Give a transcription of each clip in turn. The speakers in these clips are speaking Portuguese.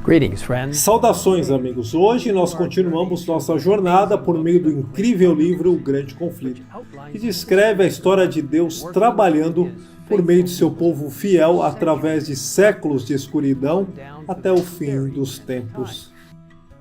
Greetings, friends. Saudações, amigos! Hoje nós continuamos nossa jornada por meio do incrível livro O Grande Conflito, que descreve a história de Deus trabalhando por meio de seu povo fiel através de séculos de escuridão até o fim dos tempos.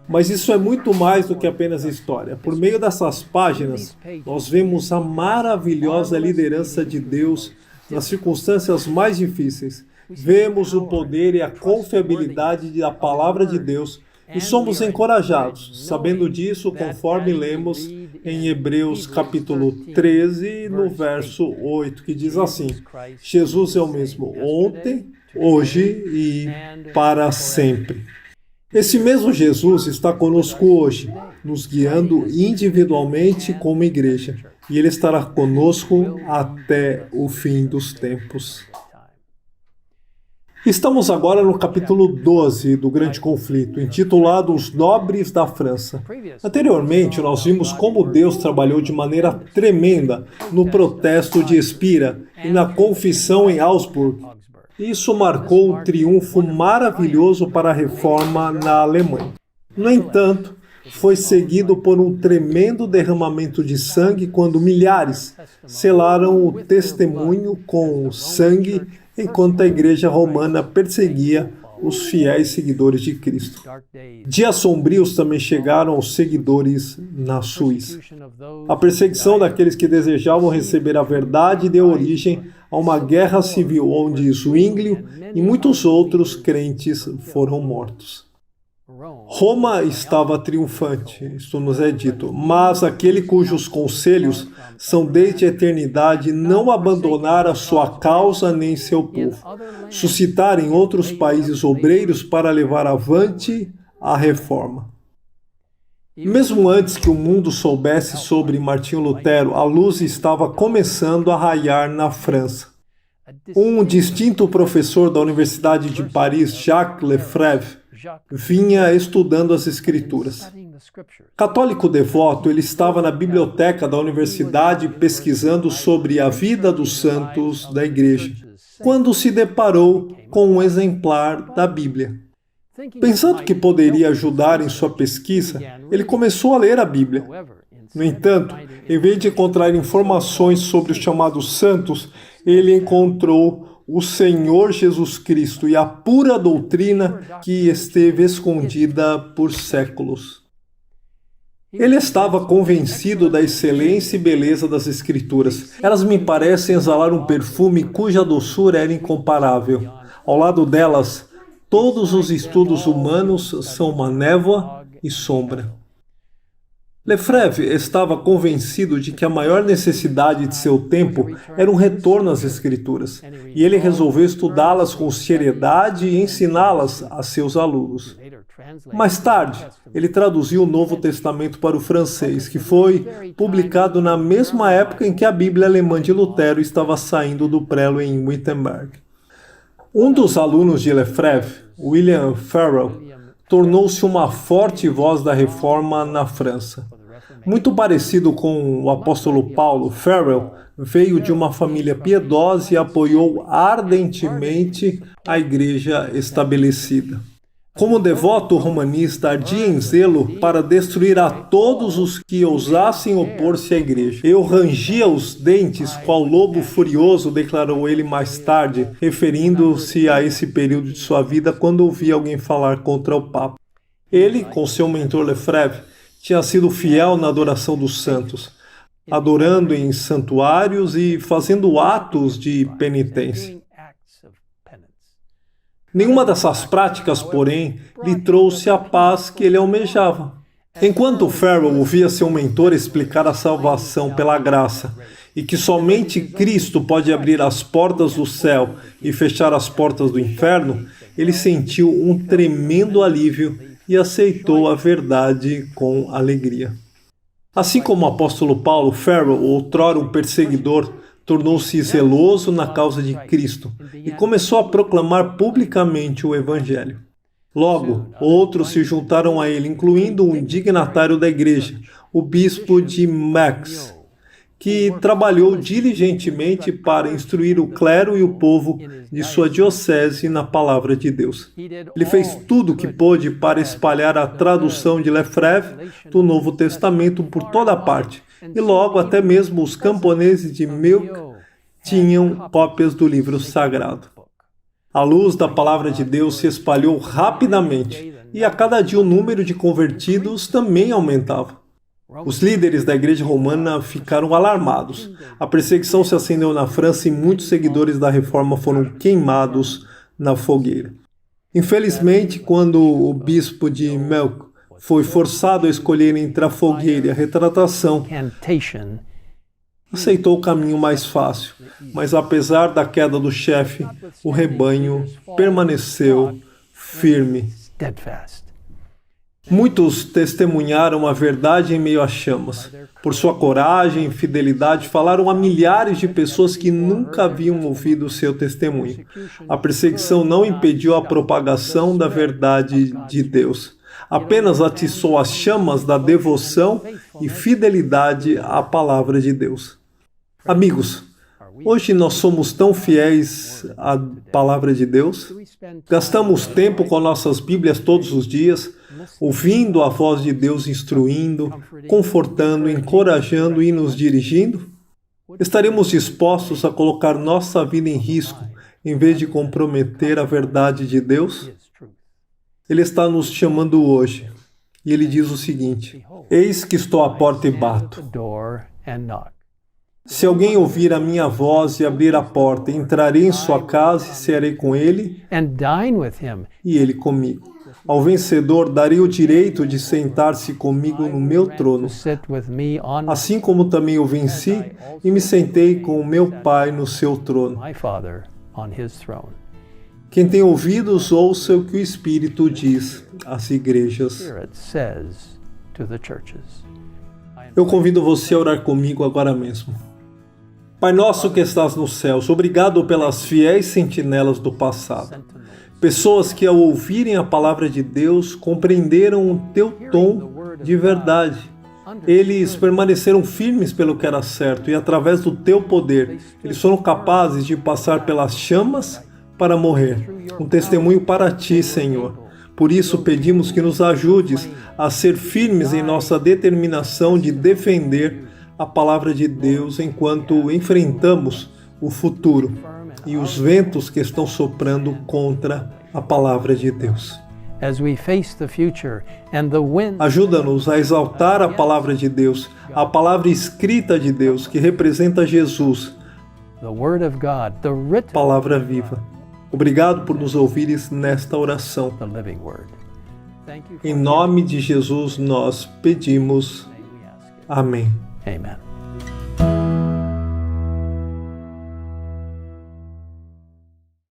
Mas isso é muito mais do que apenas história. Por meio dessas páginas, nós vemos a maravilhosa liderança de Deus nas circunstâncias mais difíceis. Vemos o poder e a confiabilidade da palavra de Deus e somos encorajados, sabendo disso, conforme lemos em Hebreus capítulo 13, no verso 8, que diz assim: Jesus é o mesmo ontem, hoje e para sempre. Esse mesmo Jesus está conosco hoje, nos guiando individualmente como igreja, e Ele estará conosco até o fim dos tempos. Estamos agora no capítulo 12 do Grande Conflito, intitulado Os Nobres da França. Anteriormente, nós vimos como Deus trabalhou de maneira tremenda no protesto de Espira e na confissão em Augsburg. Isso marcou um triunfo maravilhoso para a reforma na Alemanha. No entanto, foi seguido por um tremendo derramamento de sangue quando milhares selaram o testemunho com sangue enquanto a Igreja Romana perseguia os fiéis seguidores de Cristo. Dias sombrios também chegaram aos seguidores na Suíça. A perseguição daqueles que desejavam receber a verdade deu origem a uma guerra civil onde Zwinglio e muitos outros crentes foram mortos. Roma estava triunfante, isto nos é dito, mas aquele cujos conselhos são desde a eternidade não abandonar a sua causa nem seu povo, suscitar em outros países obreiros para levar avante a reforma. Mesmo antes que o mundo soubesse sobre Martinho Lutero, a luz estava começando a raiar na França. Um distinto professor da Universidade de Paris, Jacques Lefebvre, vinha estudando as Escrituras. Católico devoto, ele estava na biblioteca da universidade pesquisando sobre a vida dos santos da Igreja, quando se deparou com um exemplar da Bíblia. Pensando que poderia ajudar em sua pesquisa, ele começou a ler a Bíblia. No entanto, em vez de encontrar informações sobre os chamados santos, ele encontrou o Senhor Jesus Cristo e a pura doutrina que esteve escondida por séculos. Ele estava convencido da excelência e beleza das Escrituras. Elas me parecem exalar um perfume cuja doçura era incomparável. Ao lado delas, todos os estudos humanos são uma névoa e sombra. Lefebvre estava convencido de que a maior necessidade de seu tempo era um retorno às Escrituras, e ele resolveu estudá-las com seriedade e ensiná-las a seus alunos. Mais tarde, ele traduziu o Novo Testamento para o francês, que foi publicado na mesma época em que a Bíblia alemã de Lutero estava saindo do prelo em Wittenberg. Um dos alunos de Lefebvre, William Farel, tornou-se uma forte voz da reforma na França. Muito parecido com o apóstolo Paulo, Farel veio de uma família piedosa e apoiou ardentemente a igreja estabelecida. Como devoto romanista, ardia em zelo para destruir a todos os que ousassem opor-se à igreja. Eu rangia os dentes, qual lobo furioso, declarou ele mais tarde, referindo-se a esse período de sua vida quando ouvia alguém falar contra o Papa. Ele, com seu mentor Lefebvre, tinha sido fiel na adoração dos santos, adorando em santuários e fazendo atos de penitência. Nenhuma dessas práticas, porém, lhe trouxe a paz que ele almejava. Enquanto Farel ouvia seu mentor explicar a salvação pela graça e que somente Cristo pode abrir as portas do céu e fechar as portas do inferno, ele sentiu um tremendo alívio e aceitou a verdade com alegria. Assim como o apóstolo Paulo, Farel, outrora um perseguidor, tornou-se zeloso na causa de Cristo e começou a proclamar publicamente o Evangelho. Logo, outros se juntaram a ele, incluindo um dignatário da igreja, o bispo de Metz, que trabalhou diligentemente para instruir o clero e o povo de sua diocese na palavra de Deus. Ele fez tudo o que pôde para espalhar a tradução de Lefebvre do Novo Testamento por toda parte, e logo até mesmo os camponeses de Milk tinham cópias do livro sagrado. A luz da palavra de Deus se espalhou rapidamente, e a cada dia o número de convertidos também aumentava. Os líderes da Igreja Romana ficaram alarmados. A perseguição se acendeu na França e muitos seguidores da Reforma foram queimados na fogueira. Infelizmente, quando o bispo de Melk foi forçado a escolher entre a fogueira e a retratação, aceitou o caminho mais fácil, mas apesar da queda do chefe, o rebanho permaneceu firme. Muitos testemunharam a verdade em meio às chamas. Por sua coragem e fidelidade, falaram a milhares de pessoas que nunca haviam ouvido seu testemunho. A perseguição não impediu a propagação da verdade de Deus. Apenas atiçou as chamas da devoção e fidelidade à palavra de Deus. Amigos, hoje nós somos tão fiéis à palavra de Deus? Gastamos tempo com nossas Bíblias todos os dias, ouvindo a voz de Deus instruindo, confortando, encorajando e nos dirigindo? Estaremos dispostos a colocar nossa vida em risco em vez de comprometer a verdade de Deus? Ele está nos chamando hoje e ele diz o seguinte: eis que estou à porta e bato. Se alguém ouvir a minha voz e abrir a porta, entrarei em sua casa e cearei com ele e ele comigo. Ao vencedor darei o direito de sentar-se comigo no meu trono, assim como também eu venci e me sentei com o meu Pai no seu trono. Quem tem ouvidos, ouça o que o Espírito diz às igrejas. Eu convido você a orar comigo agora mesmo. Pai nosso que estás nos céus, obrigado pelas fiéis sentinelas do passado. Pessoas que, ao ouvirem a palavra de Deus, compreenderam o teu tom de verdade. Eles permaneceram firmes pelo que era certo e, através do teu poder, eles foram capazes de passar pelas chamas para morrer. Um testemunho para ti, Senhor. Por isso, pedimos que nos ajudes a ser firmes em nossa determinação de defender a palavra de Deus enquanto enfrentamos o futuro e os ventos que estão soprando contra a palavra de Deus. Ajuda-nos a exaltar a palavra de Deus, a palavra escrita de Deus, que representa Jesus, palavra viva. Obrigado por nos ouvires nesta oração. Em nome de Jesus nós pedimos. Amém. Amen.